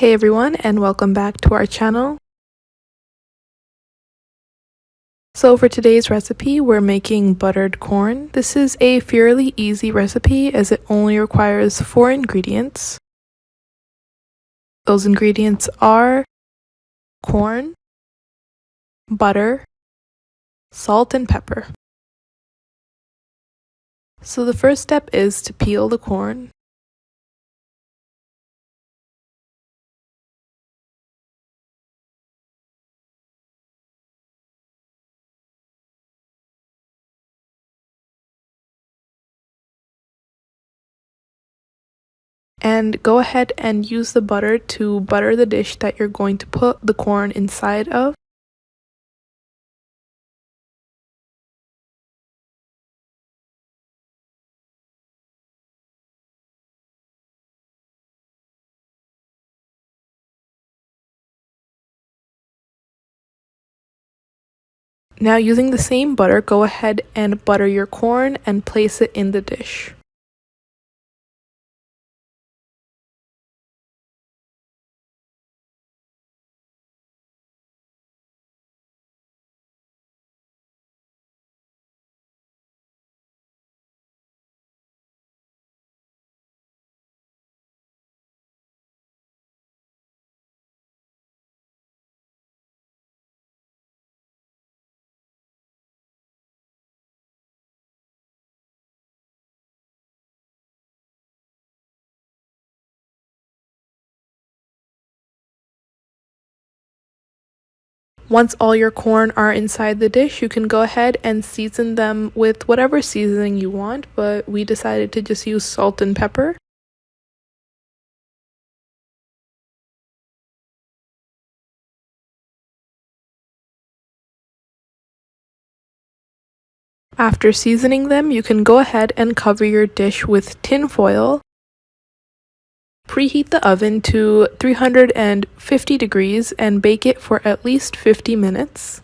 Hey everyone, and welcome back to our channel. So for today's recipe, we're making buttered corn. This is a fairly easy recipe as it only requires 4 ingredients. Those ingredients are corn, butter, salt, and pepper. So the first step is to peel the corn. And go ahead and use the butter to butter the dish that you're going to put the corn inside of. Now using the same butter, go ahead and butter your corn and place it in the dish. Once all your corn are inside the dish, you can go ahead and season them with whatever seasoning you want, but we decided to just use salt and pepper. After seasoning them, you can go ahead and cover your dish with tin foil. Preheat the oven to 350 degrees and bake it for at least 50 minutes.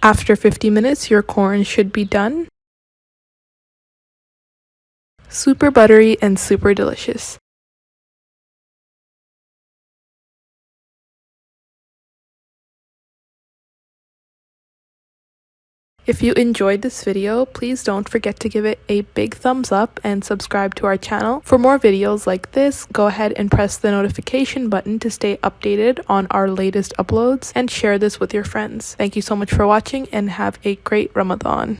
After 50 minutes, your corn should be done. Super buttery and super delicious. If you enjoyed this video, please don't forget to give it a big thumbs up and subscribe to our channel. For more videos like this, go ahead and press the notification button to stay updated on our latest uploads and share this with your friends. Thank you so much for watching and have a great Ramadan.